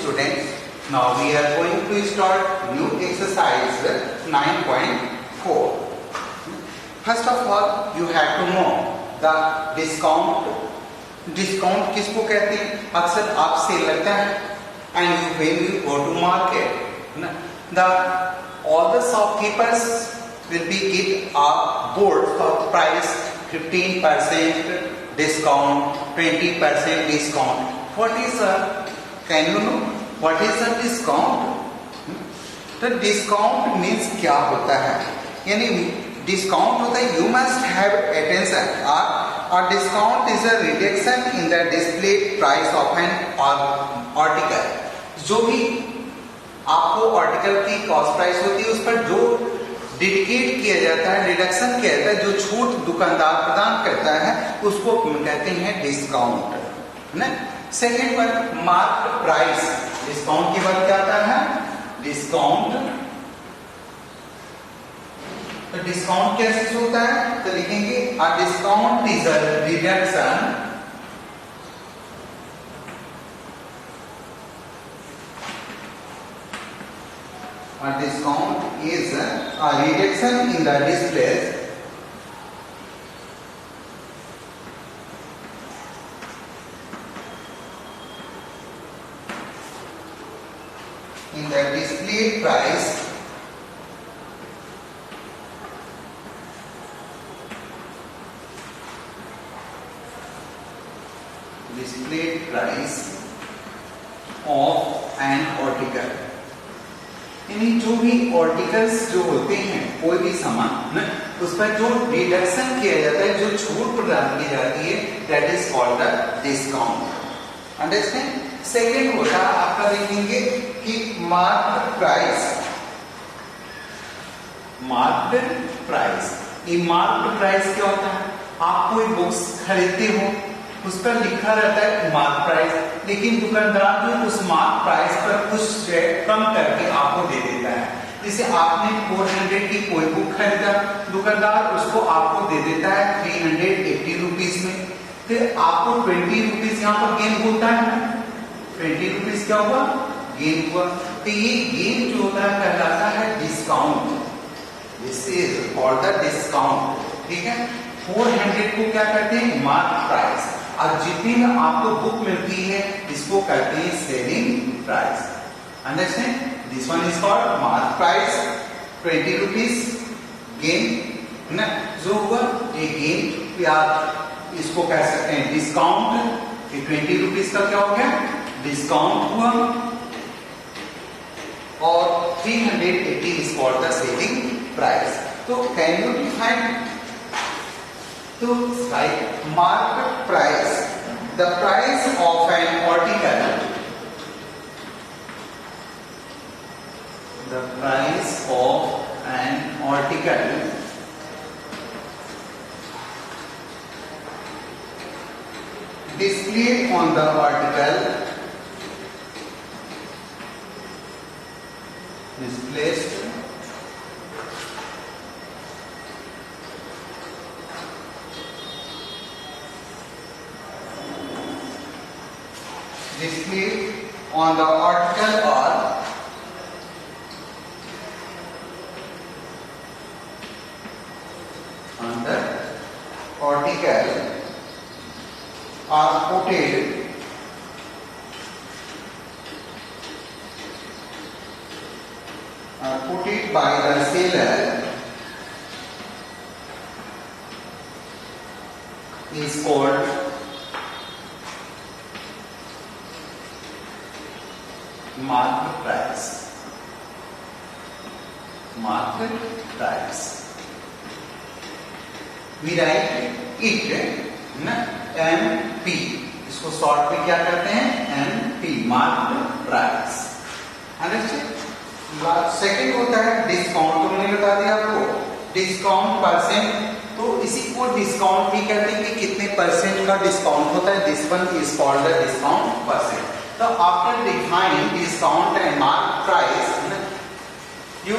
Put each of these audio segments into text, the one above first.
students, now we are going to start new exercise 9.4. First of all, you have to know the discount. Discount किसको कहते हैं? अक्सर आप cell लगता है and when you go to market, the all the shopkeepers will be give a board of price 15% discount, 20% discount. What is can you know what is a discount? तो discount means क्या होता है? यानी discount होता है you must have attention. A discount is a reduction in the displayed price of an article. जो भी आपको आर्टिकल की कॉस्ट प्राइस होती है उस पर जो डेडिकेट किया जाता है, रिडक्शन किया जाता है, जो छूट दुकानदार प्रदान करता है उसको कहते हैं डिस्काउंट, है ना। Second one mark price. Discount के बाद क्या आता है? डिस्काउंट। तो डिस्काउंट कैसे होता है? तो लिखेंगे अ discount is a reduction a discount is a reduction in the displays in the displayed price of an article. यानी जो भी आर्टिकल्स जो होते हैं कोई भी सामान ना उस पर जो रिडक्शन किया जाता है, जो छूट प्रदान की जाती है, that is called the discount. Understand. Second होता है आपका देखेंगे कि मार्क प्राइस। मार्क प्राइस, ये मार्क प्राइस क्या होता है? आप कोई बुक्स खरीदते हो उस पर लिखा रहता है मार्क प्राइस, लेकिन दुकानदार जो उस मार्क प्राइस पर कुछ कम करके आपको दे देता है। जैसे आपने 400 की कोई बुक खरीदा, दुकानदार उसको आपको दे देता है 380 रुपीज में, फिर आपको 20 रुपीज यहाँ पर गेन होता है ना, 20 रुपीज क्या हुआ? गेन हुआ। तो ये गेन जो होता है कहलाता है discount. This is called the discount. ठीक है। 400 को क्या कहते हैं? Mark price. और जितनी में आपको बुक मिलती है इसको कहते हैं selling price. Understand? This one is called mark price. 20 rupees gain ना जो हुआ, ये गेन आप इसको कह सकते हैं डिस्काउंट। ये 20 रुपीज का क्या हो गया? डिस्काउंट हुआ। और 380 is called the selling price. तो कैन यू डिफाइन? तो like market price, the price of an article, the price of an article displayed on the article displaced displayed on the article or on the article are quoted by the seller is called market price. Market price. We write it ना MP, इसको short में क्या करते हैं? MP, market price. Understand. Second होता है discount. तो मैंने बता दिया आपको डिस्काउंट परसेंट, तो इसी को डिस्काउंट भी कहते हैं कि कितने परसेंट का डिस्काउंट होता है। This one is called the discount percent. So after defining discount and mark price, you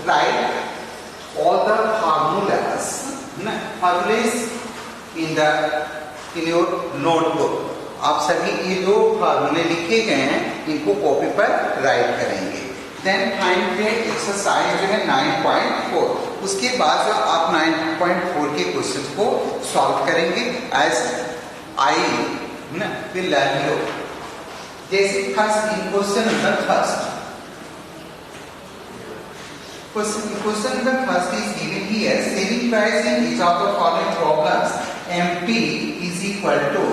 write all the formulas in your notebook. आप सभी ये जो फार्मूले लिखे गए हैं इनको कॉपी पर राइट करेंगे। देन फाइंड द एक्सरसाइज जो है 9.4। उसके बाद जो आप 9.4 के क्वेश्चन को सॉल्व करेंगे as I will learn you. जैसे first in question number first, question number first is given here. Selling price in each of the following problems, MP is equal to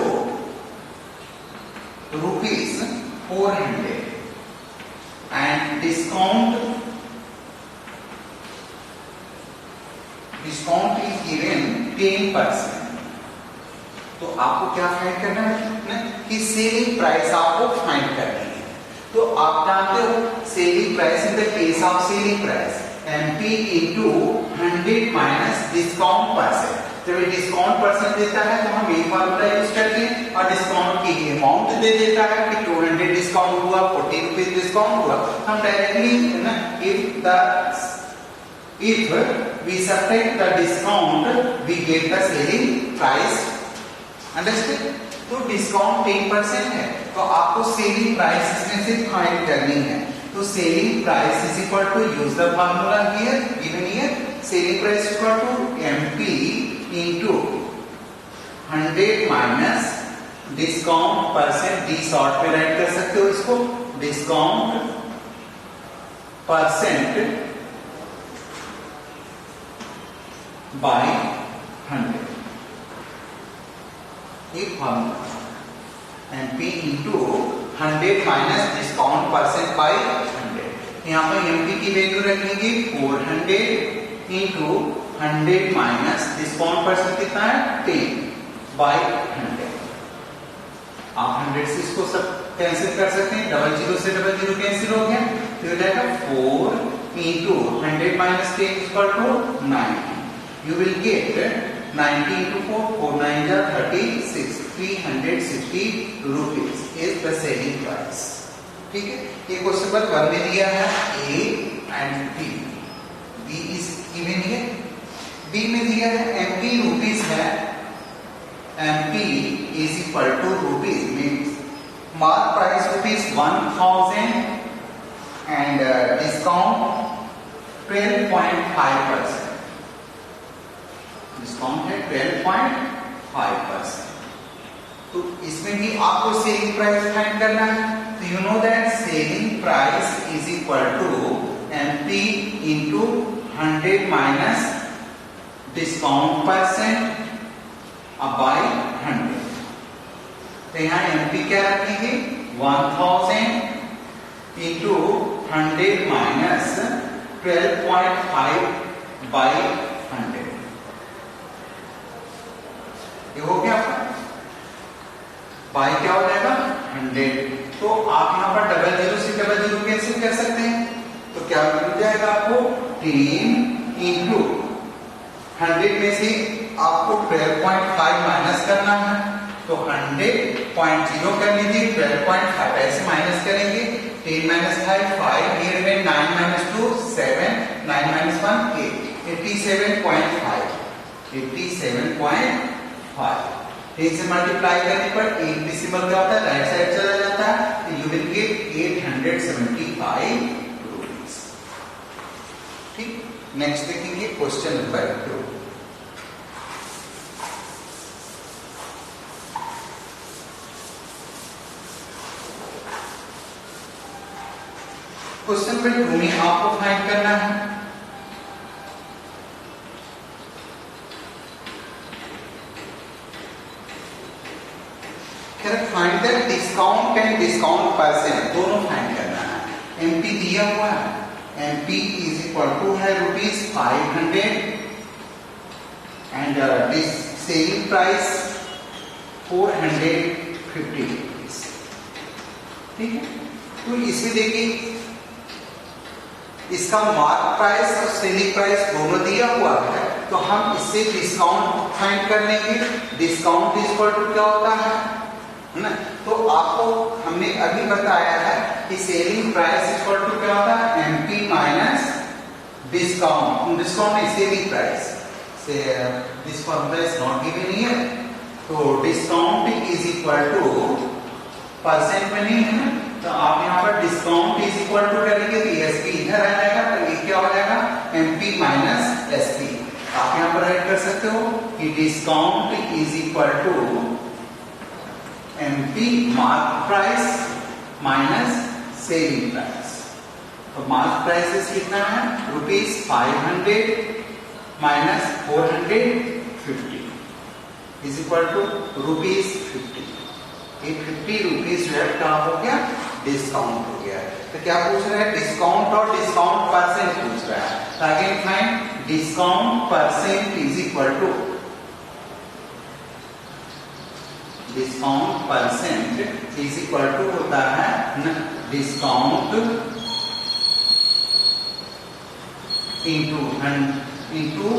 rupees 400 and discount is given 10%. तो आपको क्या find करना है कि selling price आपको find करनी है। तो आप जानते हो selling price in the case of selling price MP into 100 minus discount percent. जब ये डिस्काउंट परसेंट देता है तो हम ये फार्मूला यूज करते हैं और डिस्काउंट की अमाउंट दे देता है कि 200 डिस्काउंट हुआ, 40 रुपीज डिस्काउंट हुआ, हम directly if we subtract the discount we get the selling price। Understand? तो डिस्काउंट 10% है तो आपको सेलिंग प्राइस इसमें से फाइंड करनी है। तो selling price is equal to use the formula here given here, selling price equal to MP into 100 minus discount percent, D short में राइट कर सकते हो इसको, डिस्काउंट परसेंट बाय 100। एक formula MP into 100 minus discount percent by 100। यहाँ पर MP की value रखेंगे 400 इनटू 100 माइनस डिस्काउंट परसेंट कितना है 10 बाय 100। आप 100 से इसको सब कैंसिल कर सकते हैं, डबल जीरो से डबल जीरो कैंसिल हो गया, तो हो जाएगा 4 into 100 minus 10 equal to 90। You will get 90 into 4, 4 9 are 36, 360 rupees is the selling price। ठीक है, ये क्वेश्चन पर 1 में दिया है A and B, B is given here, B में दिया है MP रुपीस है, MP is equal to rupees means mark price rupees 1000 and discount 12.5%। Discount है 12.5%। तो इसमें भी आपको सेलिंग प्राइस फाइंड करना है। तो you know that selling price is equal to MP into 100 minus discount percent by 100। तो यहाँ एमपी क्या रखेंगे 1000 इनटू 100 माइनस 12.5 बाय 100। ये हो गया आपका, बाय क्या हो जाएगा 100। तो आप यहाँ पर डबल जीरो से डबल जीरो कैंसिल कर सकते हैं, तो क्या मिल जाएगा आपको 10 इंटू 100 में से आपको 12.5 माइनस करना है, तो 100.0 कर लीजिए, 12.5 ऐसे माइनस करेंगे, 10 माइनस 5 here में 9 माइनस 2 7, 9 माइनस 1 8, 87.5 10 से मल्टीप्लाई करने पर 8 डिसिमल क्या होता है राइट साइड चला जाता है, तो यू विल गेट 875 रुपीस। ठीक, नेक्स्ट देखेंगे क्वेश्चन नंबर 2। क्वेश्चन नंबर 2 में आपको फाइंड करना है find the discount and discount percent, दोनों फाइंड करना है। एमपी दिया हुआ है, एमपी इज इक्वल टू है rupees 500 and selling price 450 rupees. ठीक है, तो इसमें देखिए इसका मार्क प्राइस और सेलिंग प्राइस दोनों दिया हुआ है, तो हम इससे डिस्काउंट फाइंड कर लेंगे। डिस्काउंट इज इक्वल टू क्या होता है ना, तो आपको हमने अभी बताया है कि सेलिंग प्राइस इक्वल टू क्या होता है MP minus discount, discount is selling price. This formula is not given here, तो discount is equal to percent में नहीं है, तो आप यहाँ पर डिस्काउंट इज इक्वल टू करेंगे तो एसपी इधर आ जाएगा, तो ये क्या हो जाएगा एमपी माइनस एसपी। आप यहाँ पर राइट कर सकते हो कि discount is equal to MP mark price minus selling price. तो मार्क प्राइस कितना है ₹500 माइनस 450 इज इक्वल टू ₹50। ये 50 रुपीज जो है क्या हो गया डिस्काउंट हो गया। तो क्या पूछ रहा है डिस्काउंट और डिस्काउंट परसेंट पूछ रहा है। तो again find discount percent is equal to discount percent is equal to होता है डिस्काउंट इंटू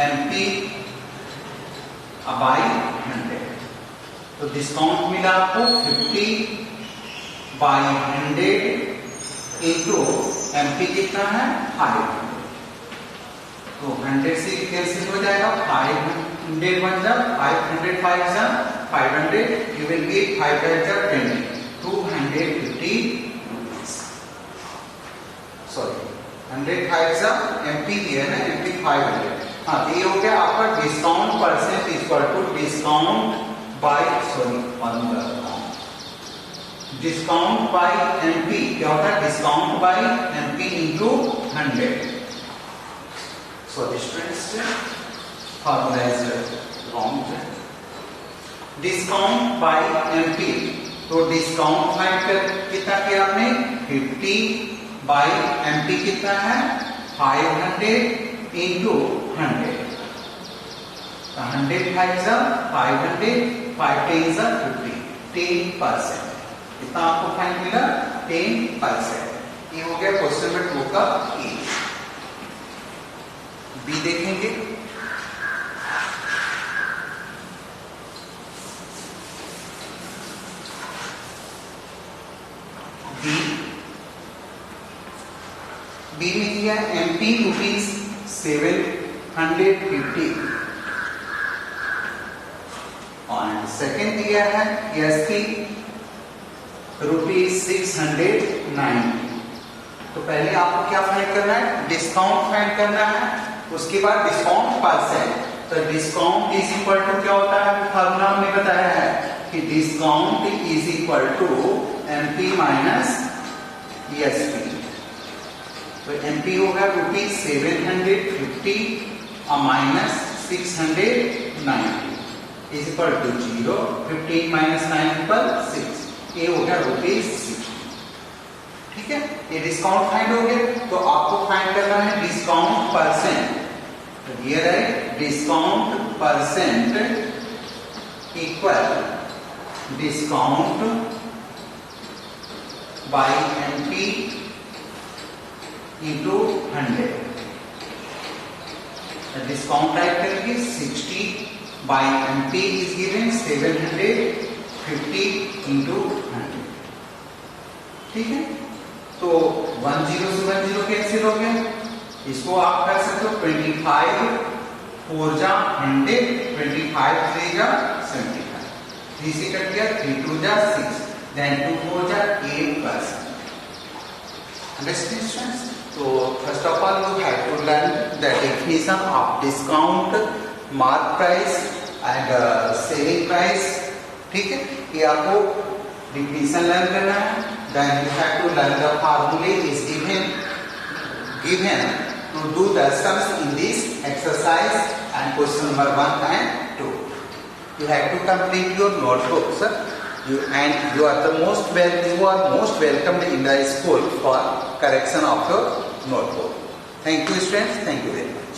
एमपी बाई 100। तो डिस्काउंट मिला आपको 50/100 इंटू एमपी कितना है 500। तो 100 से कैंसिल हो जाएगा, 500 बन जा 500 5 जा 500, यू विल गेट 5 जा 20, 250 रुपीस। सॉरी 100 5 जा एमपी दिया है ना, एमपी 500। हाँ तो ये हो गया आपका discount percent equal to discount by discount by MP. क्या होता है discount by MP into 100। Sorry students formula is wrong. Discount by MP, तो डिस्काउंट फाइंड कर कितना किया आपने 50 बाय एमपी कितना है 500 इंटू 100। 100 5 जा 500, 5 10 जा 50, 10%। कितना आपको फाइन मिला 10%। ये हो गया क्वेश्चन नंबर 2 का ए। बी देखेंगे। बी में दिया एमपी ₹750 और सेकंड दिया है एसपी ₹690। तो पहले आपको क्या फाइंड करना है डिस्काउंट फाइंड करना है, उसके बाद डिस्काउंट परसेंट। तो डिस्काउंट इज इक्वल टू क्या होता है फॉर्मूला हमने बताया है कि discount is equal to MP minus SP. तो एमपी होगा ₹750 और minus 690 is equal to 0। 15 minus 9 पर 6, ये हो गया ₹60। ठीक है, ये डिस्काउंट फाइंड हो गया। तो आपको फाइंड करना है डिस्काउंट परसेंट। तो ये रहे discount percent equal discount by MP into 100। Discount type करेंगे 60 by MP is given 750 into 100। ठीक है, तो 10 से 10 कैंसिल हो गया। इसको आप कर सकते हो 25 4 जा 100, 25 3 जा 75, 3 से कट गया 3 2 जा 6, then 2 4 जा 8%। Understand students? So first of all you have to learn the definition of discount, mark price and selling price। ठीक है, ये आपको definition learn करना है। Then you have to learn the formula is given to do the sums in this exercise and question number 1 and 2. You have to complete your notebooks. You are most welcomed in the school for correction of your notebook. Thank you students. Thank you very much.